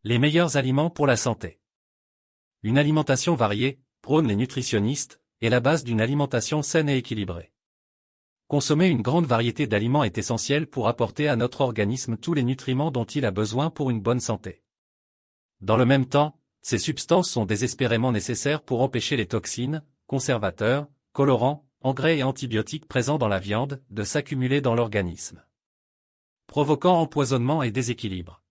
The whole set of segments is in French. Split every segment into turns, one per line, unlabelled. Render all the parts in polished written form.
Les meilleurs aliments pour la santé. Une alimentation variée, prônent les nutritionnistes, est la base d'une alimentation saine et équilibrée. Consommer une grande variété d'aliments est essentiel pour apporter à notre organisme tous les nutriments dont il a besoin pour une bonne santé. Dans le même temps, ces substances sont désespérément nécessaires pour empêcher les toxines, conservateurs, colorants, engrais et antibiotiques présents dans la viande de s'accumuler dans l'organisme, provoquant empoisonnement et déséquilibre.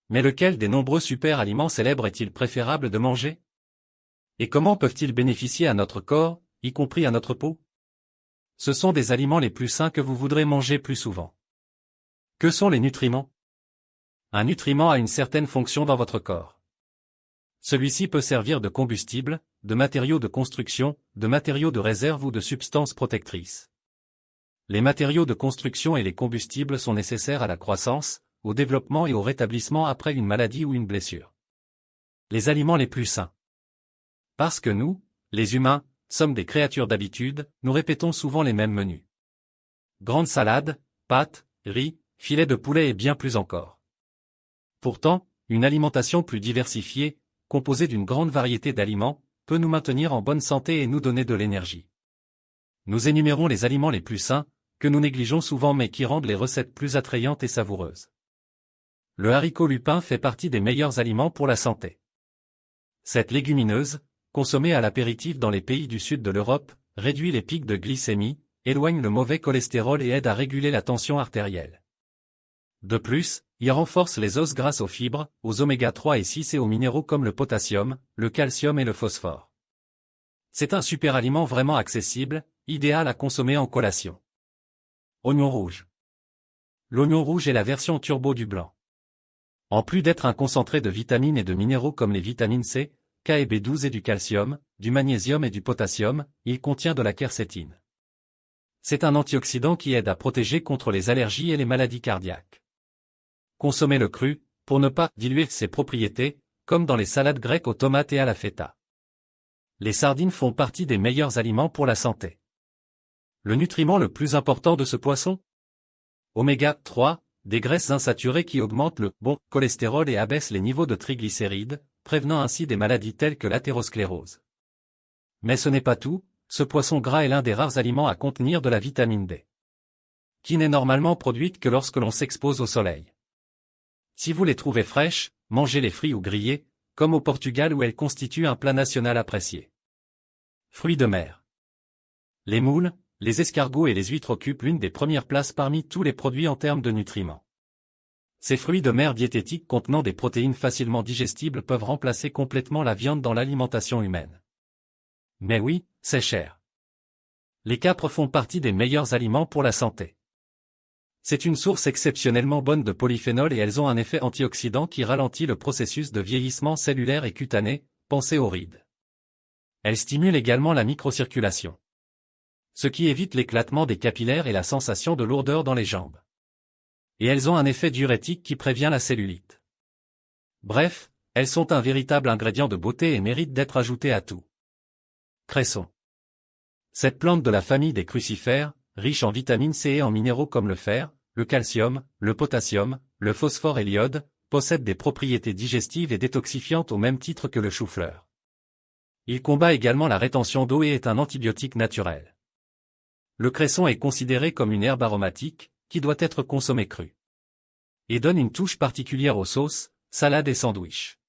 Mais lequel des nombreux super-aliments célèbres est-il préférable de manger? Et comment peuvent-ils bénéficier à notre corps, y compris à notre peau? Ce sont des aliments les plus sains que vous voudrez manger plus souvent. Que sont les nutriments? Un nutriment a une certaine fonction dans votre corps. Celui-ci peut servir de combustible, de matériaux de construction, de matériaux de réserve ou de substances protectrices. Les matériaux de construction et les combustibles sont nécessaires à la croissance, au développement et au rétablissement après une maladie ou une blessure. Les aliments les plus sains. Parce que nous, les humains, sommes des créatures d'habitude, nous répétons souvent les mêmes menus. Grande salade, pâtes, riz, filet de poulet et bien plus encore. Pourtant, une alimentation plus diversifiée, composée d'une grande variété d'aliments, peut nous maintenir en bonne santé et nous donner de l'énergie. Nous énumérons les aliments les plus sains, que nous négligeons souvent mais qui rendent les recettes plus attrayantes et savoureuses. Le haricot lupin fait partie des meilleurs aliments pour la santé. Cette légumineuse, consommée à l'apéritif dans les pays du sud de l'Europe, réduit les pics de glycémie, éloigne le mauvais cholestérol et aide à réguler la tension artérielle. De plus, il renforce les os grâce aux fibres, aux oméga 3 et 6 et aux minéraux comme le potassium, le calcium et le phosphore. C'est un super aliment vraiment accessible, idéal à consommer en collation. Oignon rouge. L'oignon rouge est la version turbo du blanc. En plus d'être un concentré de vitamines et de minéraux comme les vitamines C, K et B12 et du calcium, du magnésium et du potassium, il contient de la quercétine. C'est un antioxydant qui aide à protéger contre les allergies et les maladies cardiaques. Consommez-le cru, pour ne pas diluer ses propriétés, comme dans les salades grecques aux tomates et à la feta. Les sardines font partie des meilleurs aliments pour la santé. Le nutriment le plus important de ce poisson? Oméga 3, des graisses insaturées qui augmentent le bon cholestérol et abaissent les niveaux de triglycérides, prévenant ainsi des maladies telles que l'athérosclérose. Mais ce n'est pas tout, ce poisson gras est l'un des rares aliments à contenir de la vitamine D, qui n'est normalement produite que lorsque l'on s'expose au soleil. Si vous les trouvez fraîches, mangez-les frites ou grillées, comme au Portugal où elles constituent un plat national apprécié. Fruits de mer. Les moules, les escargots et les huîtres occupent l'une des premières places parmi tous les produits en termes de nutriments. Ces fruits de mer diététiques contenant des protéines facilement digestibles peuvent remplacer complètement la viande dans l'alimentation humaine. Mais oui, c'est cher. Les capres font partie des meilleurs aliments pour la santé. C'est une source exceptionnellement bonne de polyphénols et elles ont un effet antioxydant qui ralentit le processus de vieillissement cellulaire et cutané, pensez aux rides. Elles stimulent également la microcirculation, ce qui évite l'éclatement des capillaires et la sensation de lourdeur dans les jambes. Et elles ont un effet diurétique qui prévient la cellulite. Bref, elles sont un véritable ingrédient de beauté et méritent d'être ajoutées à tout. Cresson. Cette plante de la famille des crucifères, riche en vitamine C et en minéraux comme le fer, le calcium, le potassium, le phosphore et l'iode, possède des propriétés digestives et détoxifiantes au même titre que le chou-fleur. Il combat également la rétention d'eau et est un antibiotique naturel. Le cresson est considéré comme une herbe aromatique, qui doit être consommée crue. Et donne une touche particulière aux sauces, salades et sandwichs.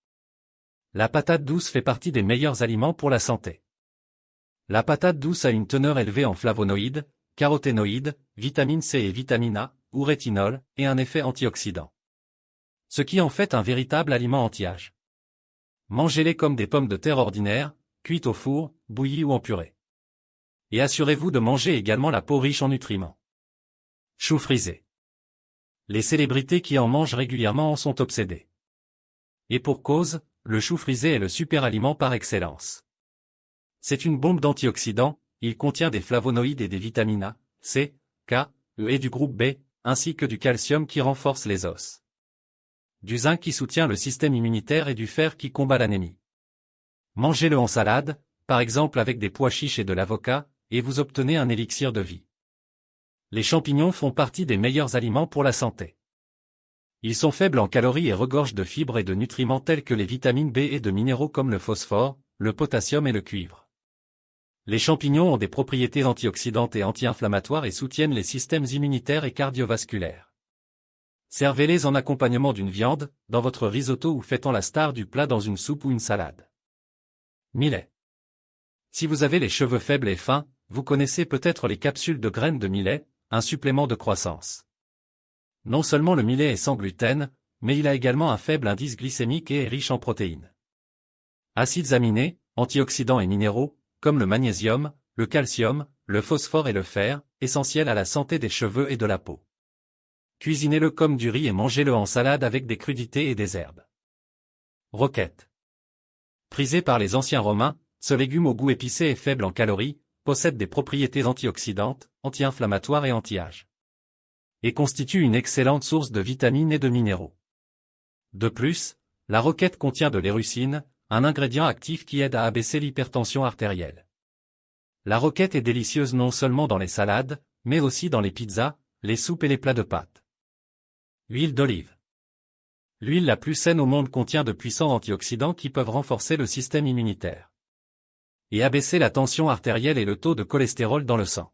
La patate douce fait partie des meilleurs aliments pour la santé. La patate douce a une teneur élevée en flavonoïdes, caroténoïdes, vitamine C et vitamine A, ou rétinol, et un effet antioxydant. Ce qui en fait un véritable aliment anti-âge. Mangez-les comme des pommes de terre ordinaires, cuites au four, bouillies ou en purée. Et assurez-vous de manger également la peau riche en nutriments. Chou frisé. Les célébrités qui en mangent régulièrement en sont obsédées. Et pour cause, le chou frisé est le super aliment par excellence. C'est une bombe d'antioxydants, il contient des flavonoïdes et des vitamines A, C, K, E et du groupe B, ainsi que du calcium qui renforce les os. Du zinc qui soutient le système immunitaire et du fer qui combat l'anémie. Mangez-le en salade, par exemple avec des pois chiches et de l'avocat, et vous obtenez un élixir de vie. Les champignons font partie des meilleurs aliments pour la santé. Ils sont faibles en calories et regorgent de fibres et de nutriments tels que les vitamines B et de minéraux comme le phosphore, le potassium et le cuivre. Les champignons ont des propriétés antioxydantes et anti-inflammatoires et soutiennent les systèmes immunitaires et cardiovasculaires. Servez-les en accompagnement d'une viande, dans votre risotto ou faites-en la star du plat dans une soupe ou une salade. Millet. Si vous avez les cheveux faibles et fins, vous connaissez peut-être les capsules de graines de millet, un supplément de croissance. Non seulement le millet est sans gluten, mais il a également un faible indice glycémique et est riche en protéines. Acides aminés, antioxydants et minéraux, comme le magnésium, le calcium, le phosphore et le fer, essentiels à la santé des cheveux et de la peau. Cuisinez-le comme du riz et mangez-le en salade avec des crudités et des herbes. Roquette. Prisé par les anciens Romains, ce légume au goût épicé et faible en calories, possède des propriétés antioxydantes, anti-inflammatoires et anti-âge. Et constitue une excellente source de vitamines et de minéraux. De plus, la roquette contient de l'érusine, un ingrédient actif qui aide à abaisser l'hypertension artérielle. La roquette est délicieuse non seulement dans les salades, mais aussi dans les pizzas, les soupes et les plats de pâtes. Huile d'olive. L'huile la plus saine au monde contient de puissants antioxydants qui peuvent renforcer le système immunitaire et abaisser la tension artérielle et le taux de cholestérol dans le sang.